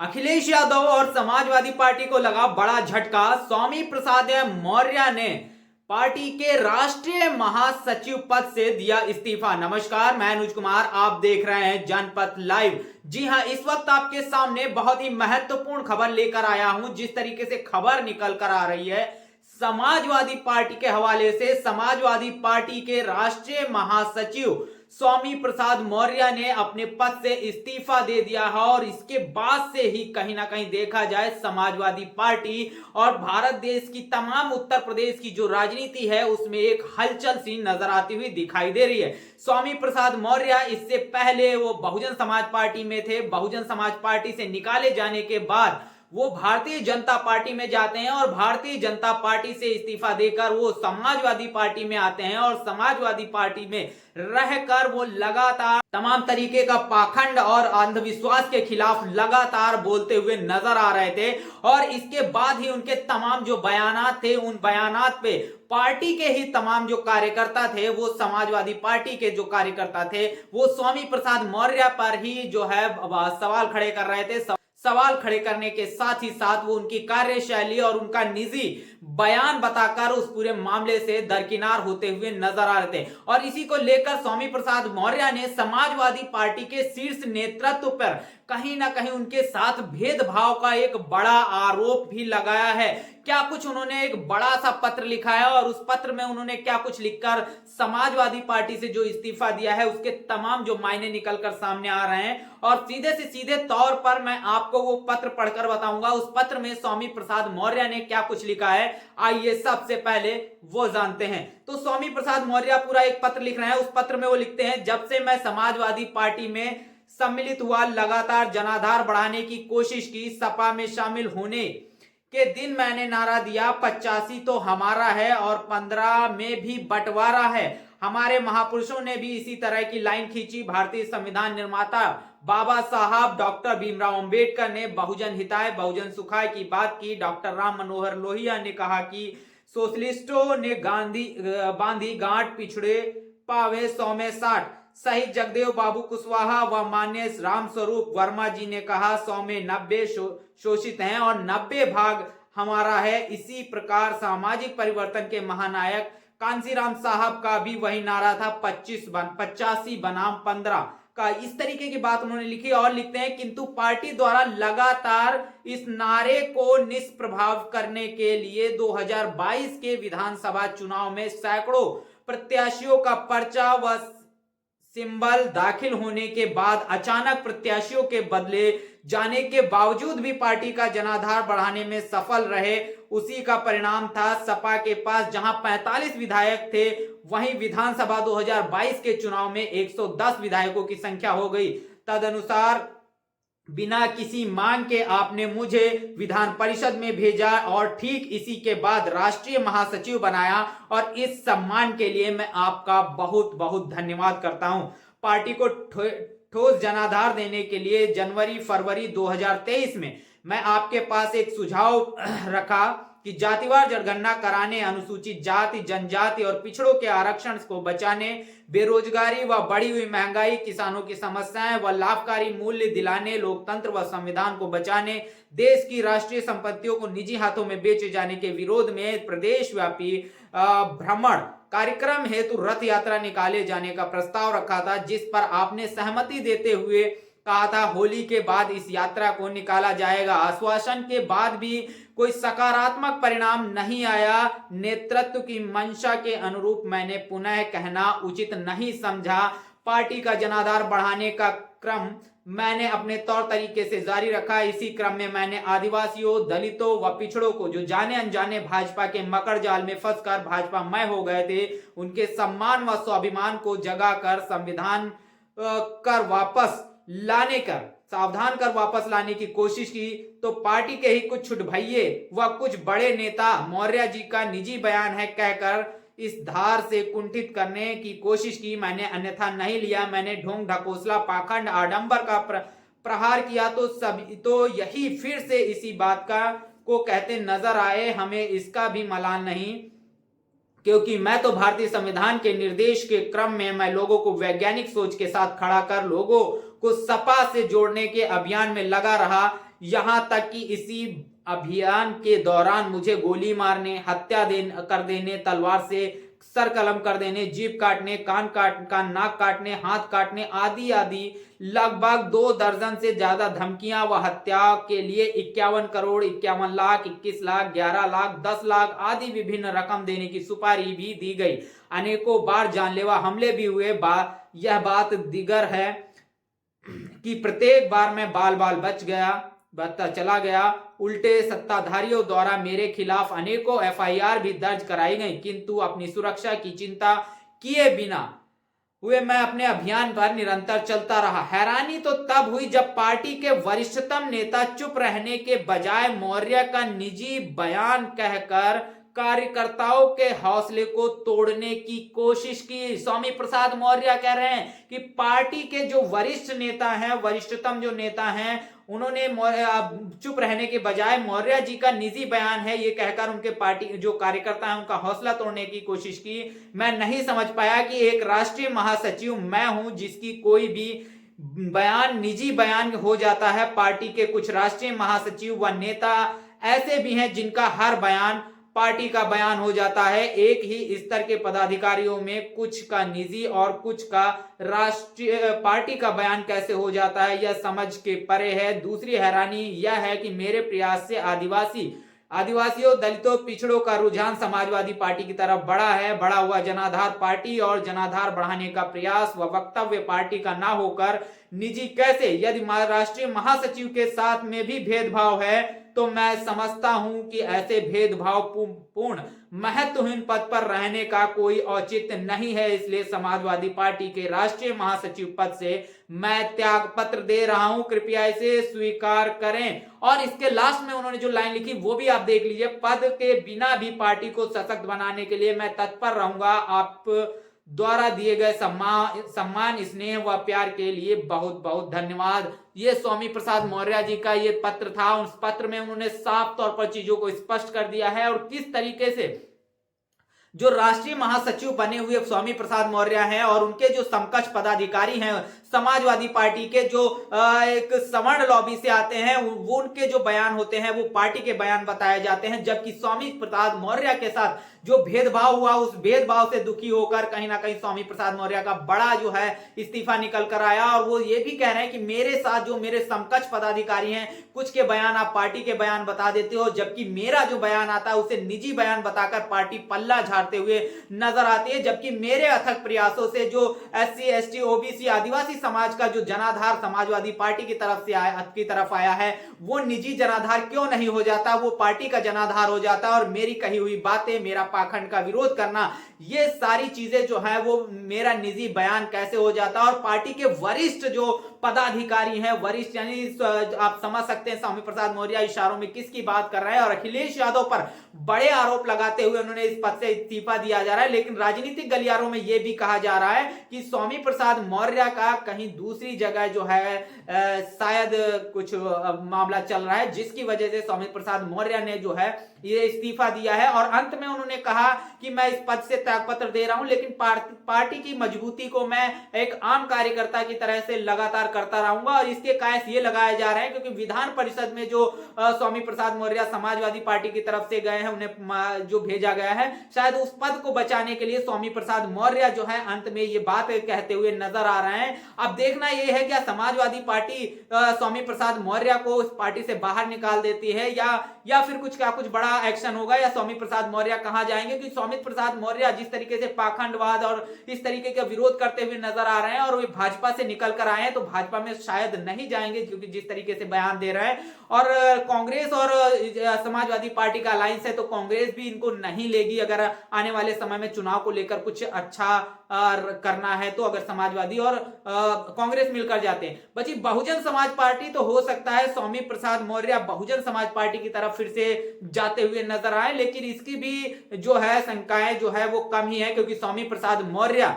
अखिलेश यादव और समाजवादी पार्टी को लगा बड़ा झटका। स्वामी प्रसाद मौर्य ने पार्टी के राष्ट्रीय महासचिव पद से दिया इस्तीफा। नमस्कार, मैं अनुज कुमार, आप देख रहे हैं जनपथ लाइव। जी हां, इस वक्त आपके सामने बहुत ही महत्वपूर्ण खबर लेकर आया हूं। जिस तरीके से खबर निकल कर आ रही है समाजवादी पार्टी के हवाले से, समाजवादी पार्टी के राष्ट्रीय महासचिव स्वामी प्रसाद मौर्य ने अपने पद से इस्तीफा दे दिया है। और इसके बाद से ही कहीं ना कहीं देखा जाए समाजवादी पार्टी और भारत देश की तमाम उत्तर प्रदेश की जो राजनीति है उसमें एक हलचल सी नजर आती हुई दिखाई दे रही है। स्वामी प्रसाद मौर्य इससे पहले वो बहुजन समाज पार्टी में थे। बहुजन समाज पार्टी से निकाले जाने के बाद वो भारतीय जनता पार्टी में जाते हैं और भारतीय जनता पार्टी से इस्तीफा देकर वो समाजवादी पार्टी में आते हैं। और समाजवादी पार्टी में रहकर वो लगातार तमाम तरीके का पाखंड और अंधविश्वास के खिलाफ लगातार बोलते हुए नजर आ रहे थे। और इसके बाद ही उनके तमाम जो बयानात थे, उन बयानात पे पार्टी के ही तमाम जो कार्यकर्ता थे, वो समाजवादी पार्टी के जो कार्यकर्ता थे, वो स्वामी प्रसाद मौर्य पर ही जो है सवाल खड़े कर रहे थे। सवाल खड़े करने के साथ ही साथ वो उनकी कार्यशैली और उनका निजी बयान बताकर उस पूरे मामले से दरकिनार होते हुए नजर आ रहे थे। और इसी को लेकर स्वामी प्रसाद मौर्य ने समाजवादी पार्टी के शीर्ष नेतृत्व पर कहीं ना कहीं उनके साथ भेदभाव का एक बड़ा आरोप भी लगाया है। क्या कुछ उन्होंने एक बड़ा सा पत्र लिखा है और उस पत्र में उन्होंने क्या कुछ लिखकर समाजवादी पार्टी से जो इस्तीफा दिया है उसके तमाम जो मायने निकलकर सामने आ रहे हैं। और सीधे से सीधे तौर पर मैं आपको वो पत्र पढ़कर बताऊंगा उस पत्र में स्वामी प्रसाद मौर्य ने क्या कुछ लिखा है। आइए सबसे पहले वो जानते हैं। तो स्वामी प्रसाद मौर्य पूरा एक पत्र लिख रहे हैं। उस पत्र में वो लिखते हैं, जब से मैं समाजवादी पार्टी में सम्मिलित हुआ, लगातार जनाधार बढ़ाने की कोशिश की। सपा में शामिल होने के दिन मैंने नारा दिया, 85 तो हमारा है और 15 में भी बंटवारा है। हमारे महापुरुषों ने भी इसी तरह की लाइन खींची। भारतीय संविधान निर्माता बाबा साहब डॉक्टर भीमराव अंबेडकर ने बहुजन हिताय बहुजन सुखाय की बात की। डॉक्टर राम मनोहर लोहिया ने कहा कि सोशलिस्टों ने बांधी गांठ, पिछड़े पावे 100 में 60। शहीद जगदेव बाबू कुशवाहा व मान्य राम स्वरूप वर्मा जी ने कहा 100 में 90 शोषित हैं और 90 भाग हमारा है। इसी प्रकार सामाजिक परिवर्तन के महानायक कांसीराम साहब का भी वही नारा था, 85 बनाम 15 का। इस तरीके की बात उन्होंने लिखी। और लिखते हैं, किंतु पार्टी द्वारा लगातार इस नारे को निष्प्रभाव करने के लिए 2022 के विधानसभा चुनाव में सैकड़ों प्रत्याशियों का पर्चा व सिंबल दाखिल होने के बाद अचानक प्रत्याशियों के बदले जाने के बावजूद भी पार्टी का जनाधार बढ़ाने में सफल रहे। उसी का परिणाम था सपा के पास जहां 45 विधायक थे, वहीं विधानसभा 2022 के चुनाव में 110 विधायकों की संख्या हो गई। तदनुसार बिना किसी मांग के आपने मुझे विधान परिषद में भेजा और ठीक इसी के बाद राष्ट्रीय महासचिव बनाया। और इस सम्मान के लिए मैं आपका बहुत बहुत धन्यवाद करता हूं। पार्टी को ठोस जनाधार देने के लिए जनवरी फरवरी 2023 में मैं आपके पास एक सुझाव रखा कि जातिवार जनगणना कराने, अनुसूचित जाति, जनजाति और पिछड़ों के आरक्षण को बचाने, बेरोजगारी व बढ़ी हुई महंगाई, किसानों की समस्याएं व लाभकारी मूल्य दिलाने, लोकतंत्र व संविधान को बचाने, देश की राष्ट्रीय संपत्तियों को निजी हाथों में बेचे जाने के विरोध में प्रदेशव्यापी भ्रमण कार्यक्रम हेतु रथ यात्रा निकाले जाने का प्रस्ताव रखा था, जिस पर आपने सहमति देते हुए कहा था होली के बाद इस यात्रा को निकाला जाएगा। आश्वासन के बाद भी कोई सकारात्मक परिणाम नहीं आया। नेतृत्व की मंशा के अनुरूप मैंने पुनः कहना उचित नहीं समझा। पार्टी का जनाधार बढ़ाने का क्रम मैंने अपने तौर तरीके से जारी रखा। इसी क्रम में मैंने आदिवासियों, दलितों व पिछड़ों को जो जाने अनजाने भाजपा के मकर जाल में फंसकर भाजपा मय हो गए थे, उनके सम्मान व स्वाभिमान को जगाकर सावधान कर वापस लाने की कोशिश की। तो पार्टी के ही कुछ छुटभइये व कुछ बड़े नेता मौर्य जी का निजी बयान है कहकर इस धार से कुंठित करने की कोशिश की। मैंने अन्यथा नहीं लिया। मैंने ढोंग ढकोसला, पाखंड, आडंबर का प्रहार किया तो यही फिर से इसी बात को कहते नजर आए। हमें इसका भी मलाल नहीं, क्योंकि मैं तो भारतीय संविधान के निर्देश के क्रम में मैं लोगों को वैज्ञानिक सोच के साथ खड़ा कर लोगों को सपा से जोड़ने के अभियान में लगा रहा। यहां तक कि इसी अभियान के दौरान मुझे गोली मारने, हत्या कर देने, तलवार से सर कलम कर देने, जीभ काटने, कान नाक काटने, हाथ काटने आदि आदि लगभग 2 दर्जन से ज्यादा धमकियां व हत्या के लिए 51 करोड़, 51 लाख, 21 लाख, 11 लाख, 10 लाख आदि विभिन्न रकम देने की सुपारी भी दी गई। अनेकों बार जानलेवा हमले भी हुए। यह बात दिगर है कि प्रत्येक बार मैं बाल बाल बचता चला गया। उल्टे सत्ताधारियों द्वारा मेरे खिलाफ अनेकों एफआईआर भी दर्ज कराई गई, किंतु अपनी सुरक्षा की चिंता किए बिना हुए मैं अपने अभियान पर निरंतर चलता रहा। हैरानी तो तब हुई जब पार्टी के वरिष्ठतम नेता चुप रहने के बजाय मौर्य का निजी बयान कहकर कार्यकर्ताओं के हौसले को तोड़ने की कोशिश की। स्वामी प्रसाद मौर्य कह रहे हैं कि पार्टी के जो वरिष्ठ नेता हैं, वरिष्ठतम जो नेता हैं, उन्होंने चुप रहने के बजाय मौर्य जी का निजी बयान है ये कहकर उनके पार्टी जो कार्यकर्ता हैं उनका हौसला तोड़ने की कोशिश की। मैं नहीं समझ पाया कि एक राष्ट्रीय महासचिव मैं हूं जिसकी कोई भी बयान निजी बयान हो जाता है। पार्टी के कुछ राष्ट्रीय महासचिव व नेता ऐसे भी हैं जिनका हर बयान पार्टी का बयान हो जाता है। एक ही स्तर के पदाधिकारियों में कुछ का निजी और कुछ का राष्ट्रीय पार्टी का बयान कैसे हो जाता है, यह समझ के परे है। दूसरी हैरानी यह है कि मेरे प्रयास से आदिवासियों, दलितों, पिछड़ों का रुझान समाजवादी पार्टी की तरफ बढ़ा है। बढ़ा हुआ जनाधार पार्टी और जनाधार बढ़ाने का प्रयास व वक्तव्य पार्टी का ना होकर निजी कैसे? यदि राष्ट्रीय महासचिव के साथ में भी भेदभाव है तो मैं समझता हूं कि ऐसे भेदभाव पूर्ण महत्वहीन पद पर रहने का कोई औचित्य नहीं है। इसलिए समाजवादी पार्टी के राष्ट्रीय महासचिव पद से मैं त्याग पत्र दे रहा हूं, कृपया इसे स्वीकार करें। और इसके लास्ट में उन्होंने जो लाइन लिखी वो भी आप देख लीजिए, पद के बिना भी पार्टी को सशक्त बनाने के लिए मैं तत्पर रहूंगा। आप द्वारा दिए गए सम्मान, स्नेह व प्यार के लिए बहुत बहुत धन्यवाद। ये स्वामी प्रसाद मौर्य जी का ये पत्र था। उस पत्र में उन्होंने साफ तौर पर चीजों को स्पष्ट कर दिया है और किस तरीके से जो राष्ट्रीय महासचिव बने हुए स्वामी प्रसाद मौर्य हैं और उनके जो समकक्ष पदाधिकारी हैं समाजवादी पार्टी के जो एक सवर्ण लॉबी से आते हैं, वो उनके जो बयान होते हैं वो पार्टी के बयान बताए जाते हैं। जबकि स्वामी प्रसाद मौर्य के साथ जो भेदभाव हुआ उस भेदभाव से दुखी होकर कहीं ना कहीं स्वामी प्रसाद मौर्य का बड़ा जो है इस्तीफा निकल कर आया। और वो ये भी कह रहे हैं कि मेरे साथ जो मेरे समकक्ष पदाधिकारी हैं, कुछ के बयान आप पार्टी के बयान बता देते हो, जबकि मेरा जो बयान आता है उसे निजी बयान बताकर पार्टी पल्ला झाड़ते हुए नजर आती है। जबकि मेरे अथक प्रयासों से जो SC ST OBC आदिवासी समाज का जो जनाधार समाजवादी पार्टी की तरफ आया है वो निजी जनाधार क्यों नहीं हो जाता, वो पार्टी का जनाधार हो जाता। और मेरी कही हुई बातें, मेरा पाखंड का विरोध करना, ये सारी चीजें जो है वो मेरा निजी बयान कैसे हो जाता। और पार्टी के वरिष्ठ जो पदाधिकारी हैं, वरिष्ठ यानी आप समझ सकते हैं स्वामी प्रसाद मौर्य इशारों में किसकी बात कर रहे हैं। और अखिलेश यादव पर बड़े आरोप लगाते हुए उन्होंने इस पद से इस्तीफा दिया जा रहा है। लेकिन राजनीतिक गलियारों में यह भी कहा जा रहा है कि स्वामी प्रसाद मौर्य का कहीं दूसरी जगह जो है शायद कुछ मामला चल रहा है, जिसकी वजह से स्वामी प्रसाद मौर्य ने जो है ये इस्तीफा दिया है। और अंत में उन्होंने कहा कि मैं इस पद से त्यागपत्र दे रहा हूं, लेकिन पार्टी की मजबूती को मैं एक आम कार्यकर्ता की तरह से लगातार करता रहूंगा। और इसके कायस ये लगाए जा रहे हैं क्योंकि विधान परिषद में जो स्वामी प्रसाद मौर्य समाजवादी पार्टी की तरफ से गए हैं, उन्हें जो भेजा गया है, शायद उस पद को बचाने के लिए स्वामी प्रसाद मौर्य जो है अंत में ये बात कहते हुए नजर आ रहे हैं। अब देखना यह है क्या समाजवादी पार्टी स्वामी प्रसाद मौर्य को उस पार्टी से बाहर निकाल देती है या फिर कुछ बड़ा एक्शन होगा, या स्वामी प्रसाद मौर्य कहां जाएंगे। क्योंकि स्वामी प्रसाद मौर्य जिस तरीके से पाखंडवाद और इस तरीके का विरोध करते हुए नजर आ रहे हैं और वे भाजपा से निकल कर आए हैं, तो भाजपा में शायद नहीं जाएंगे क्योंकि जिस तरीके से बयान दे रहे हैं। और कांग्रेस और समाजवादी पार्टी का अलायंस है तो कांग्रेस भी इनको नहीं लेगी अगर आने वाले समय में चुनाव को लेकर कुछ अच्छा करना है तो। अगर समाजवादी और कांग्रेस मिलकर जाते हैं, बची बहुजन समाज पार्टी, तो हो सकता है स्वामी प्रसाद मौर्य बहुजन समाज पार्टी की तरफ फिर से जाते हुए नजर आए। लेकिन इसकी भी जो है शंकाएं जो है वो कम ही है, क्योंकि स्वामी प्रसाद मौर्य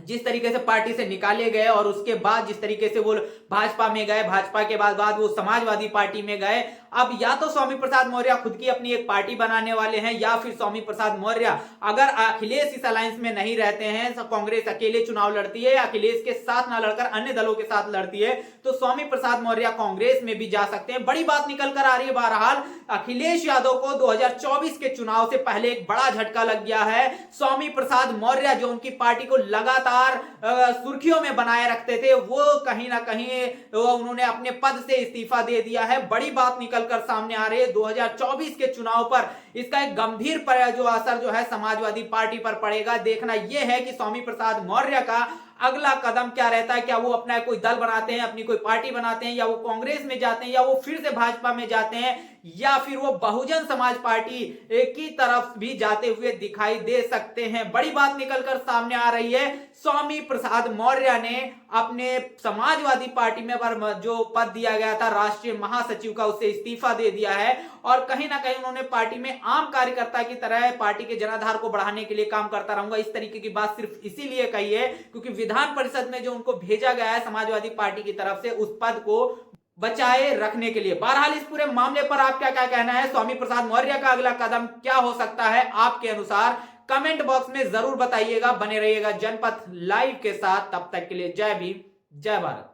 जिस तरीके से पार्टी से निकाले गए और उसके बाद जिस तरीके से वो भाजपा में गए, भाजपा के बाद वो समाजवादी पार्टी में गए, अब या तो स्वामी प्रसाद मौर्य खुद की अपनी एक पार्टी बनाने वाले हैं, या फिर स्वामी प्रसाद मौर्य अगर अखिलेश इस अलायंस में नहीं रहते हैं, तो कांग्रेस अकेले चुनाव लड़ती है या अखिलेश के साथ ना लड़कर अन्य दलों के साथ लड़ती है, तो स्वामी प्रसाद मौर्य कांग्रेस में भी जा सकते हैं। बड़ी बात निकल कर आ रही है। बहरहाल अखिलेश यादव को 2024 के चुनाव से पहले एक बड़ा झटका लग गया है। स्वामी प्रसाद मौर्य जो उनकी पार्टी को लगातार सुर्खियों में बनाए रखते थे, वो कहीं ना कहीं उन्होंने अपने पद से इस्तीफा दे दिया है। बड़ी बात निकलकर सामने आ रही है। 2024 के चुनाव पर इसका एक गंभीर जो असर जो है समाजवादी पार्टी पर पड़ेगा। देखना यह है कि स्वामी प्रसाद मौर्य का अगला कदम क्या रहता है। क्या वो अपना कोई दल बनाते हैं, अपनी कोई पार्टी बनाते हैं, या वो कांग्रेस में जाते हैं, या वो फिर से भाजपा में जाते हैं, या फिर वो बहुजन समाज पार्टी की तरफ भी जाते हुए दिखाई दे सकते हैं। बड़ी बात निकलकर सामने आ रही है। स्वामी प्रसाद मौर्य ने अपने समाजवादी पार्टी में जो पद दिया गया था राष्ट्रीय महासचिव का, उससे इस्तीफा दे दिया है, और कहीं ना कहीं उन्होंने पार्टी में आम कार्यकर्ता की तरह पार्टी के जनाधार को बढ़ाने के लिए काम करता रहूंगा, इस तरीके की बात सिर्फ इसीलिए कही है क्योंकि विधान परिषद में जो उनको भेजा गया है समाजवादी पार्टी की तरफ से, उस पद को बचाए रखने के लिए। बहरहाल इस पूरे मामले पर आपका क्या कहना है? स्वामी प्रसाद मौर्य का अगला कदम क्या हो सकता है आपके अनुसार? कमेंट बॉक्स में जरूर बताइएगा। बने रहिएगा जनपथ लाइव के साथ। तब तक के लिए जय भीम, जय भारत।